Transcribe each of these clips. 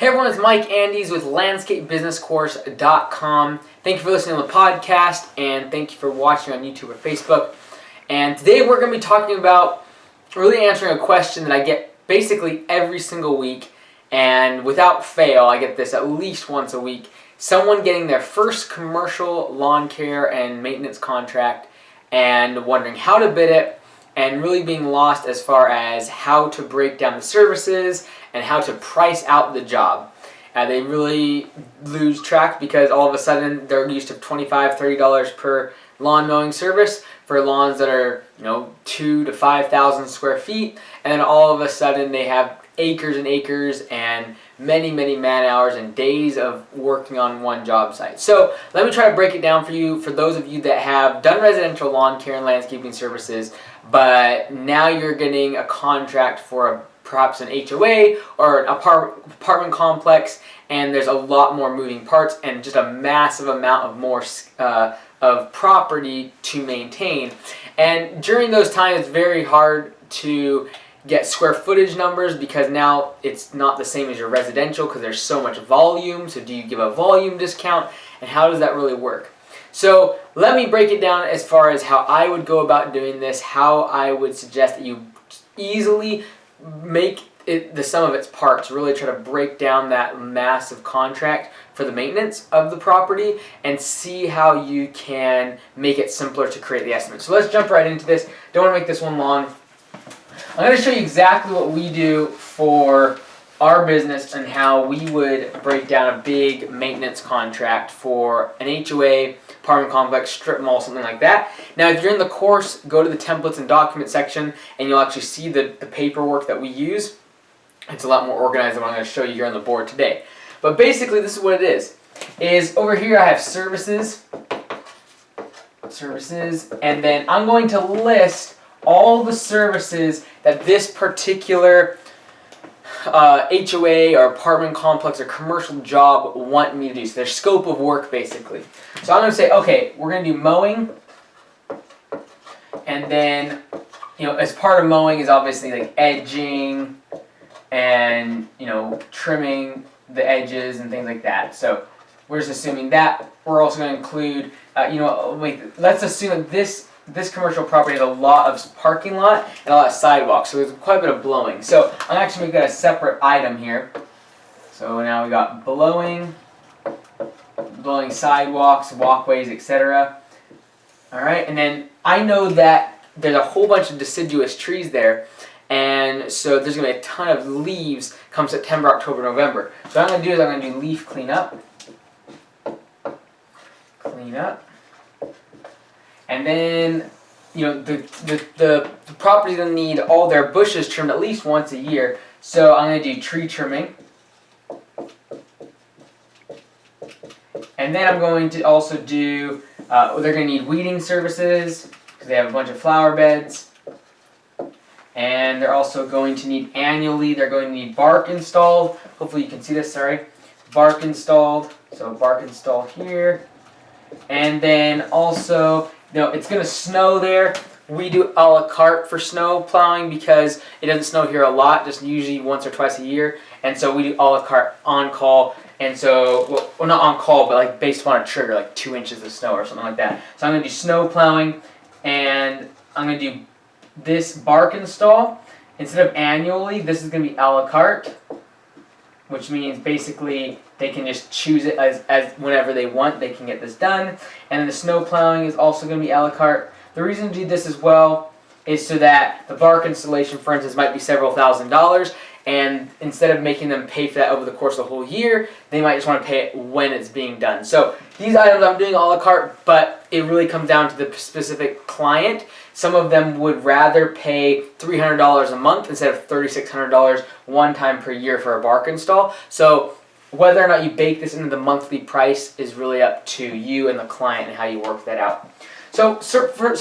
Hey everyone, it's Mike Andes with LandscapeBusinessCourse.com. Thank you for listening to the podcast, and thank you for watching on YouTube or Facebook. And today we're going to be talking about really answering a question that I get basically every single week, and without fail, I get this at least once a week. Someone getting their first commercial lawn care and maintenance contract and wondering how to bid it, and really being lost as far as how to break down the services and how to price out the job. They really lose track because all of a sudden they're used to $25, $30 per lawn mowing service for lawns that are 2,000 to 5,000 square feet, and then all of a sudden they have acres and acres and many man hours and days of working on one job site. So let me try to break it down for you, for those of you that have done residential lawn care and landscaping services, but now you're getting a contract for perhaps an HOA or an apartment complex, and there's a lot more moving parts and just a massive amount of more of property to maintain. And during those times, it's very hard to get square footage numbers because now it's not the same as your residential because there's so much volume. So do you give a volume discount, and how does that really work? So let me break it down as far as how I would go about doing this, how I would suggest that you easily make it the sum of its parts, really try to break down that massive contract for the maintenance of the property and see how you can make it simpler to create the estimate. So let's jump right into this. Don't want to make this one long. I'm going to show you exactly what we do for our business and how we would break down a big maintenance contract for an HOA, apartment complex, strip mall, something like that. Now, if you're in the course, go to the templates and document section and you'll actually see the paperwork that we use. It's a lot more organized than what I'm going to show you here on the board today. But basically, this is what it is over here I have services, and then I'm going to list all the services that this particular HOA or apartment complex or commercial job want me to do. So their scope of work, basically. So I'm going to say, okay, we're going to do mowing, and then as part of mowing is obviously like edging and trimming the edges and things like that. So we're just assuming that. We're also going to include let's assume that this commercial property has a lot of parking lot and a lot of sidewalks, so there's quite a bit of blowing. So I'm going to actually make that a separate item here. So now we got blowing sidewalks, walkways, etc. Alright, and then I know that there's a whole bunch of deciduous trees there, and so there's going to be a ton of leaves come September, October, November. So what I'm going to do is I'm going to do leaf cleanup. And then, the property's going to need all their bushes trimmed at least once a year. So I'm going to do tree trimming. And then I'm going to also do, they're going to need weeding services because they have a bunch of flower beds. And they're also going to need annually, they're going to need bark installed. Hopefully you can see this, sorry. Bark installed. So bark installed here. And then also, it's going to snow there. We do a la carte for snow plowing because it doesn't snow here a lot, just usually once or twice a year. And so we do a la carte on call. And so, well not on call, but like based on a trigger, like 2 inches of snow or something like that. So I'm going to do snow plowing, and I'm going to do this bark install. Instead of annually, this is going to be a la carte, which means basically they can just choose it as whenever they want, they can get this done. And then the snow plowing is also going to be a la carte. The reason to do this as well is so that the bark installation, for instance, might be several $1,000s, and instead of making them pay for that over the course of the whole year, they might just want to pay it when it's being done. So these items I'm doing a la carte, but it really comes down to the specific client. Some of them would rather pay $300 a month instead of $3,600 one time per year for a bark install. So whether or not you bake this into the monthly price is really up to you and the client and how you work that out. So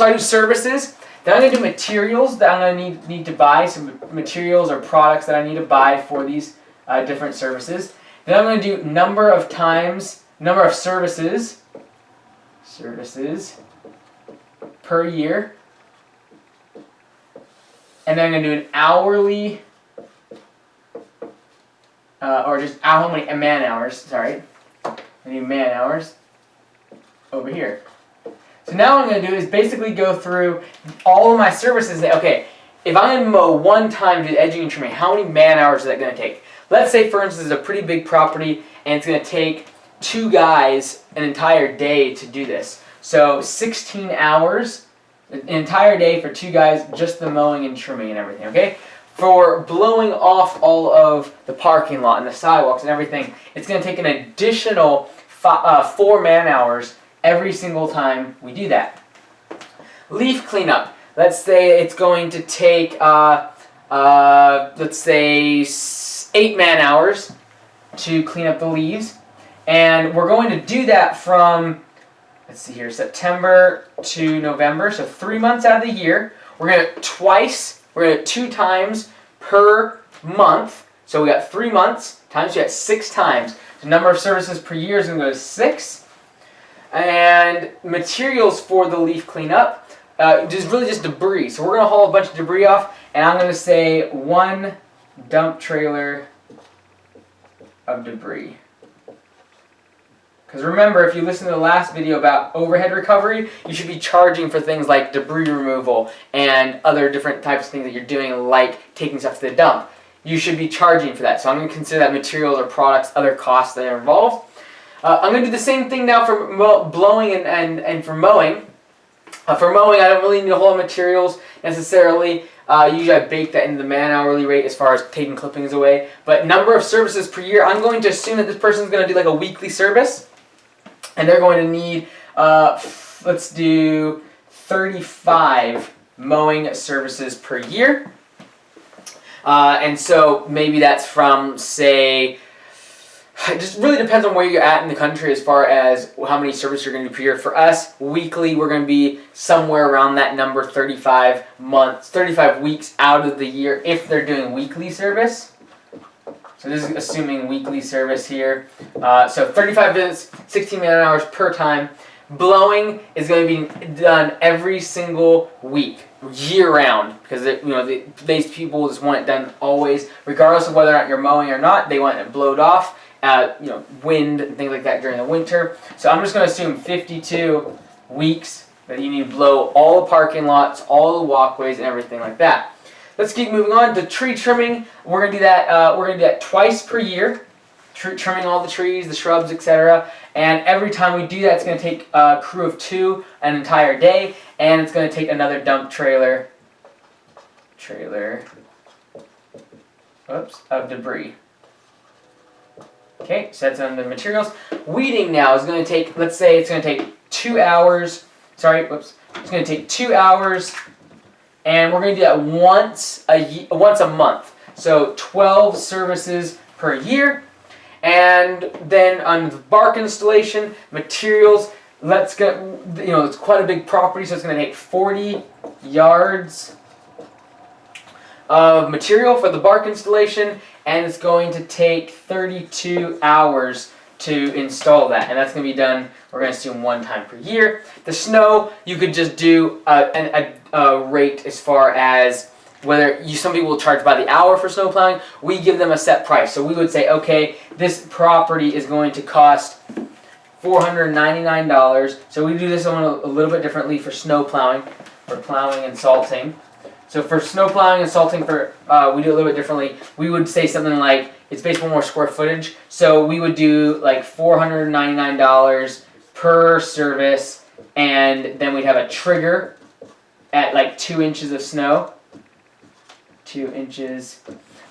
I do services. Then I'm going to do materials that I'm going to need to buy. Some materials or products that I need to buy for these different services. Then I'm going to do number of services per year. And then I'm going to do an or just how many man hours, sorry. I need man hours over here. So now what I'm going to do is basically go through all of my services. Okay, if I'm going to mow one time, do the edging and trimming, how many man hours is that going to take? Let's say, for instance, it's a pretty big property and it's going to take 2 guys an entire day to do this. So 16 hours, an entire day for 2 guys, just the mowing and trimming and everything, okay? For blowing off all of the parking lot and the sidewalks and everything, it's going to take an additional 4 man hours every single time we do that. Leaf cleanup. Let's say it's going to take, let's say 8 man hours to clean up the leaves. And we're going to do that from, let's see here, September to November, so 3 months out of the year. We're going to 2 times per month. So we got 3 months times, we got 6 times. The number of services per year is going to go to 6. And materials for the leaf cleanup, just debris. So we're going to haul a bunch of debris off, and I'm going to say 1 dump trailer of debris. Because remember, if you listen to the last video about overhead recovery, you should be charging for things like debris removal and other different types of things that you're doing, like taking stuff to the dump. You should be charging for that. So I'm going to consider that materials or products, other costs that are involved. I'm going to do the same thing now for blowing and for mowing. For mowing, I don't really need a whole lot of materials necessarily. Usually I bake that into the man-hourly rate as far as taking clippings away. But number of services per year, I'm going to assume that this person's going to do like a weekly service. And they're going to need, let's do 35 mowing services per year. And so maybe that's from, say, it just really depends on where you're at in the country as far as how many services you're going to do per year. For us, weekly, we're going to be somewhere around that number, 35 weeks out of the year if they're doing weekly service. So this is assuming weekly service here. So 35 visits, 16 man hours per time. Blowing is going to be done every single week, year round, because these people just want it done always, regardless of whether or not you're mowing or not. They want it blowed off, wind and things like that during the winter. So I'm just going to assume 52 weeks that you need to blow all the parking lots, all the walkways, and everything like that. Let's keep moving on to tree trimming. We're going to do that. We're going to do that twice per year, trimming all the trees, the shrubs, etc. And every time we do that, it's going to take a crew of 2 an entire day, and it's going to take another dump trailer of debris. Okay, so that's on the materials. Weeding now is going to take, let's say it's going to take 2 hours. It's going to take 2 hours. And we're going to do that once a month. So 12 services per year. And then on the bark installation, materials, let's get, it's quite a big property, so it's going to take 40 yards of material for the bark installation, and it's going to take 32 hours to install that, and that's going to be done, we're going to assume 1 time per year. The snow, you could just do a rate as far as whether some people will charge by the hour for snow plowing. We give them a set price. So we would say, okay, this property is going to cost $499. So we do this one a little bit differently for snow plowing, for plowing and salting. So for snow plowing and salting, we do it a little bit differently. We would say something like, it's based on more square footage. So we would do like $499 per service, and then we'd have a trigger at like 2 inches of snow. 2 inches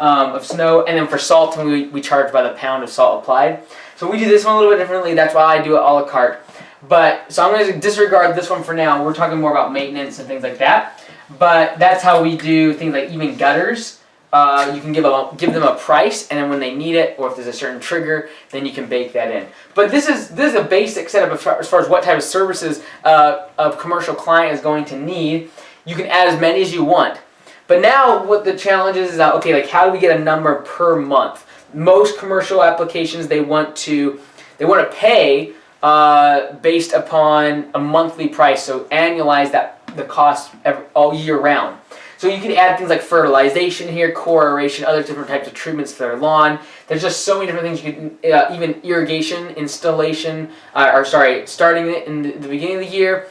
of snow, and then for salt, we charge by the pound of salt applied. So we do this one a little bit differently. That's why I do it a la carte. So I'm going to disregard this one for now. We're talking more about maintenance and things like that. But that's how we do things like even gutters. You can give them a price, and then when they need it, or if there's a certain trigger, then you can bake that in. But this is a basic setup as far as what type of services a commercial client is going to need. You can add as many as you want. But now what the challenge is okay, like how do we get a number per month? Most commercial applications, they want to pay based upon a monthly price, so annualize the cost all year round. So you can add things like fertilization here, core aeration, other different types of treatments for their lawn. There's just so many different things you can, even irrigation, installation, starting it in the beginning of the year,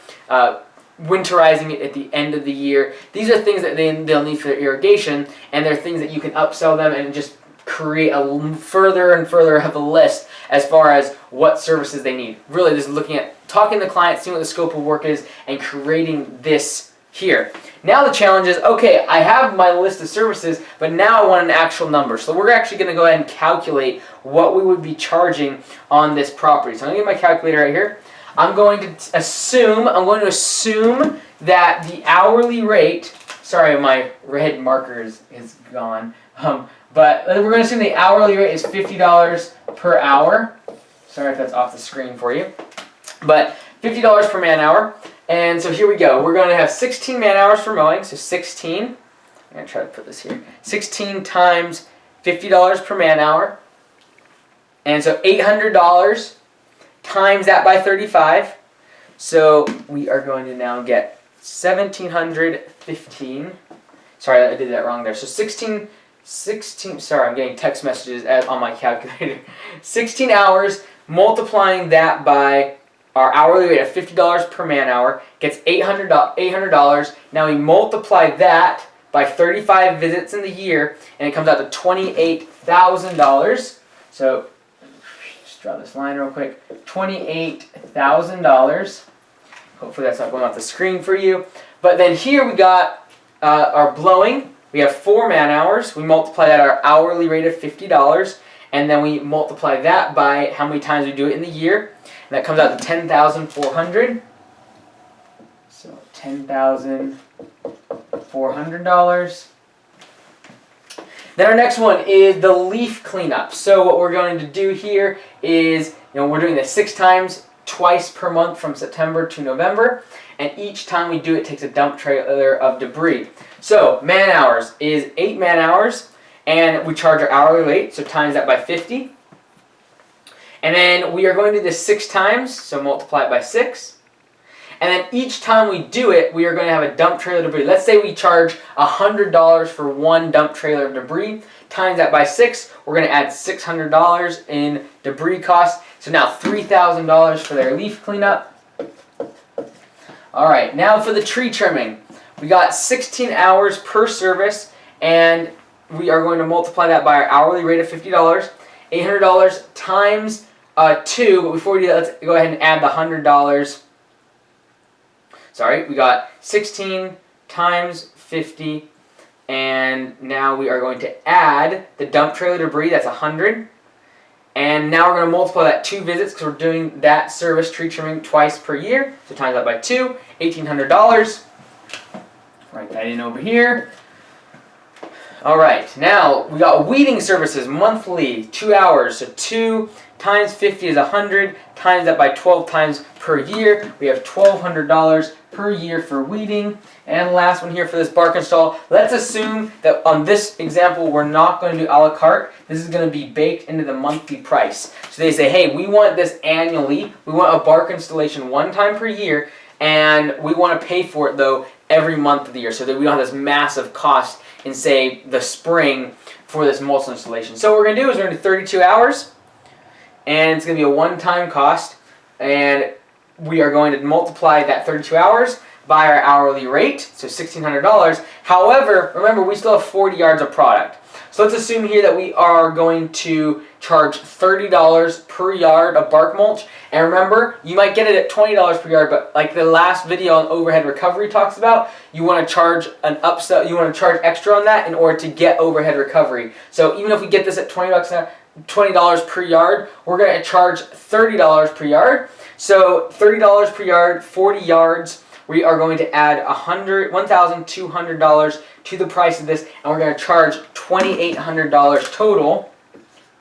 winterizing it at the end of the year. These are things that they'll need for their irrigation, and they're things that you can upsell them and just create a further and further of a list as far as what services they need. Really, this is looking at talking to the client, seeing what the scope of work is, and creating this here. Now the challenge is, okay, I have my list of services, but now I want an actual number. So we're actually going to go ahead and calculate what we would be charging on this property. So I'm going to get my calculator right here. I'm going to assume that the hourly rate, sorry, my red marker is gone, but we're going to assume the hourly rate is $50 per hour. Sorry if that's off the screen for you. But $50 per man hour. And so here we go. We're going to have 16 man hours for mowing. So 16. I'm going to try to put this here. 16 times $50 per man hour. And so $800 times that by 35. So we are going to now get 1,715. Sorry, I did that wrong there. So 16, sorry, I'm getting text messages on my calculator. 16 hours, multiplying that by our hourly rate of $50 per man hour gets $800. Now we multiply that by 35 visits in the year, and it comes out to $28,000. So just draw this line real quick. $28,000. Hopefully that's not going off the screen for you. But then here we got our blowing. We have 4 man hours. We multiply that our hourly rate of $50, and then we multiply that by how many times we do it in the year. And that comes out to $10,400. So $10,400. Then our next one is the leaf cleanup. So what we're going to do here is, we're doing this 6 times, twice per month from September to November. And each time we do it takes a dump trailer of debris. So man hours is 8 man hours, and we charge our hourly rate, so times that by 50. And then we are going to do this 6 times, so multiply it by 6. And then each time we do it, we are going to have a dump trailer of debris. Let's say we charge $100 for 1 dump trailer of debris. Times that by 6, we're going to add $600 in debris costs. So now $3,000 for their leaf cleanup. All right, now for the tree trimming. We got 16 hours per service, and we are going to multiply that by our hourly rate of $50. $800 times 2, but before we do that, let's go ahead and add the $100. Sorry, we got 16 times 50, and now we are going to add the dump trailer debris, that's 100. And now we're going to multiply that 2 visits because we're doing that service tree trimming twice per year. So times that by 2, $1,800. Write that in over here. All right, now we got weeding services monthly, 2 hours. So 2 times 50 is 100, times that by 12 times per year. We have $1,200 per year for weeding. And last one here for this bark install. Let's assume that on this example, we're not going to do a la carte. This is going to be baked into the monthly price. So they say, hey, we want this annually. We want a bark installation 1 time per year, and we want to pay for it, though, every month of the year so that we don't have this massive cost in, say, the spring for this mulch installation. So what we're going to do is we're going to do 32 hours, and it's going to be a one-time cost, and we are going to multiply that 32 hours by our hourly rate, so $1,600. However, remember, we still have 40 yards of product. So let's assume here that we are going to charge $30 per yard of bark mulch. And remember, you might get it at $20 per yard, but like the last video on overhead recovery talks about, you want to charge an upsell, you want to charge extra on that in order to get overhead recovery. So even if we get this at $20 per yard, we're going to charge $30 per yard. So $30 per yard, 40 yards. We are going to add $1,200 to the price of this, and we're going to charge $2,800 total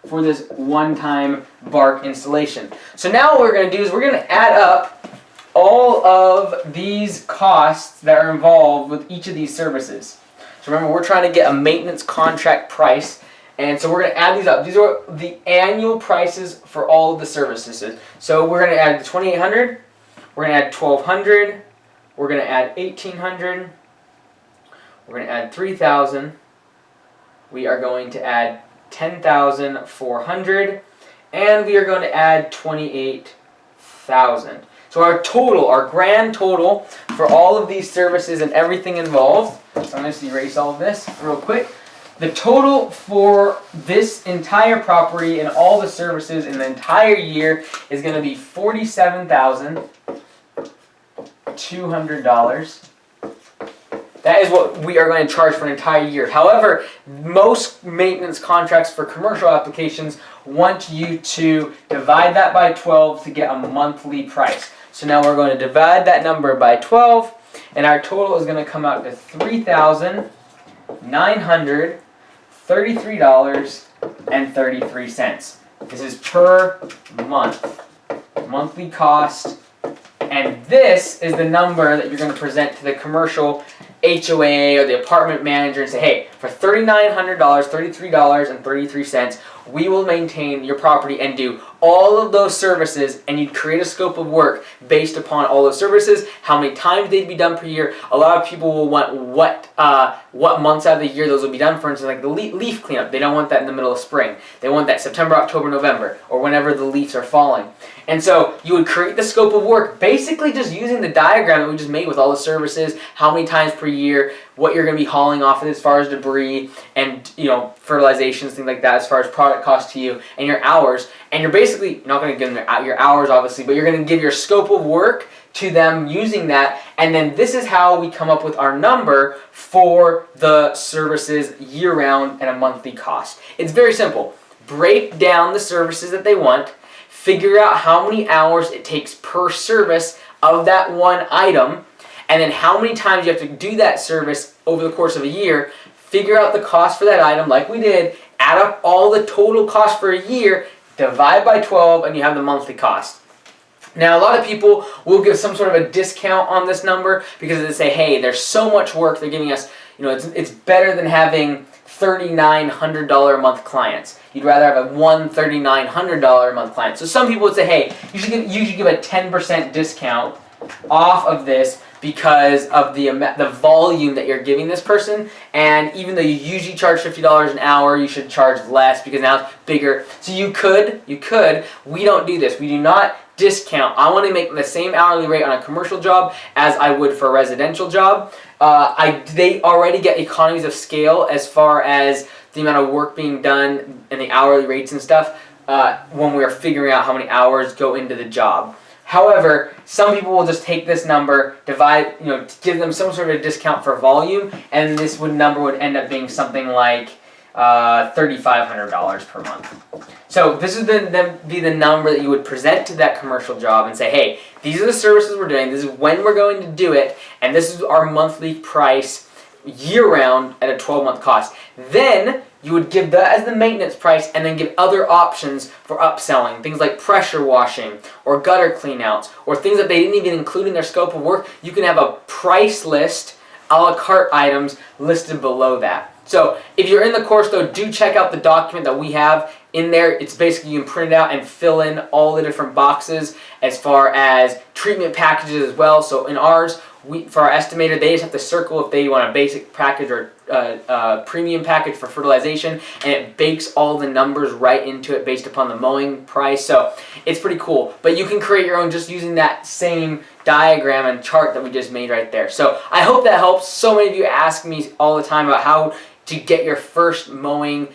for this one-time bark installation. So now what we're going to do is we're going to add up all of these costs that are involved with each of these services. So remember, we're trying to get a maintenance contract price, and so we're going to add these up. These are the annual prices for all of the services. So we're going to add the $2,800, we're going to add $1,200, we're going to add $1,800, We're going to add 3,000. We are going to add 10,400. And we are going to add 28,000. So our total, our grand total for all of these services and everything involved, so I'm going to just erase all of this real quick. The total for this entire property and all the services in the entire year is going to be $47,200. That is what we are going to charge for an entire year. However, most maintenance contracts for commercial applications want you to divide that by 12 to get a monthly price. So now we're going to divide that number by 12, and our total is going to come out to $3,933.33. This is per month, monthly cost, and this is the number that you're going to present to the commercial HOA or the apartment manager and say, hey, for $3,900, $33.33, we will maintain your property and do all of those services, and you'd create a scope of work based upon all those services, how many times they'd be done per year. A lot of people will want what months out of the year those will be done. For instance, like the leaf cleanup. They don't want that in the middle of spring. They want that September, October, November, or whenever the leaves are falling. And so you would create the scope of work basically just using the diagram that we just made with all the services, how many times per year, what you're going to be hauling off as far as debris and fertilizations, things like that, as far as product cost to you, and your hours. And you're basically not going to give them your hours, obviously, but you're going to give your scope of work to them using that. And then this is how we come up with our number for the services year-round and a monthly cost. It's very simple. Break down the services that they want. Figure out how many hours it takes per service of that one item, and then how many times you have to do that service over the course of a year. Figure out the cost for that item like we did, add up all the total cost for a year, divide by 12, and you have the monthly cost. Now, a lot of people will give some sort of a discount on this number because they say, hey, there's so much work they're giving us, it's better than having $3,900 a month clients. You'd rather have a $1,300 a month client. So some people would say, hey, you should give a 10% discount off of this because of the volume that you're giving this person. And even though you usually charge $50 an hour, you should charge less because now it's bigger. So you could. We don't do this. We do not discount. I want to make the same hourly rate on a commercial job as I would for a residential job. They already get economies of scale as far as the amount of work being done and the hourly rates and stuff when we're figuring out how many hours go into the job. However, some people will just take this number, give them some sort of discount for volume, and this number would end up being something like $3,500 per month. So this would then be the number that you would present to that commercial job and say, hey, these are the services we're doing, this is when we're going to do it, and this is our monthly price year-round at a 12-month cost. Then you would give that as the maintenance price and then give other options for upselling, things like pressure washing or gutter cleanouts or things that they didn't even include in their scope of work. You can have a price list, a la carte items listed below that. So if you're in the course though, do check out the document that we have in there. It's basically you can print it out and fill in all the different boxes as far as treatment packages as well. So in ours, for our estimator, they just have to circle if they want a basic package or premium package for fertilization, and it bakes all the numbers right into it based upon the mowing price. So it's pretty cool. But you can create your own just using that same diagram and chart that we just made right there. So I hope that helps. So many of you ask me all the time about how to get your first mowing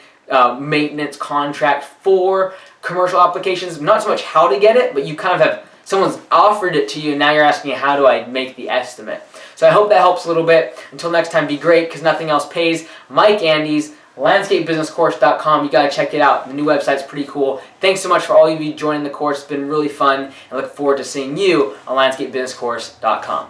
maintenance contract for commercial applications. Not so much how to get it, but you kind of have someone's offered it to you, and now you're asking how do I make the estimate. So I hope that helps a little bit. Until next time, be great because nothing else pays. Mike Andes, landscapebusinesscourse.com. You got to check it out. The new website's pretty cool. Thanks so much for all of you joining the course. It's been really fun. I look forward to seeing you on landscapebusinesscourse.com.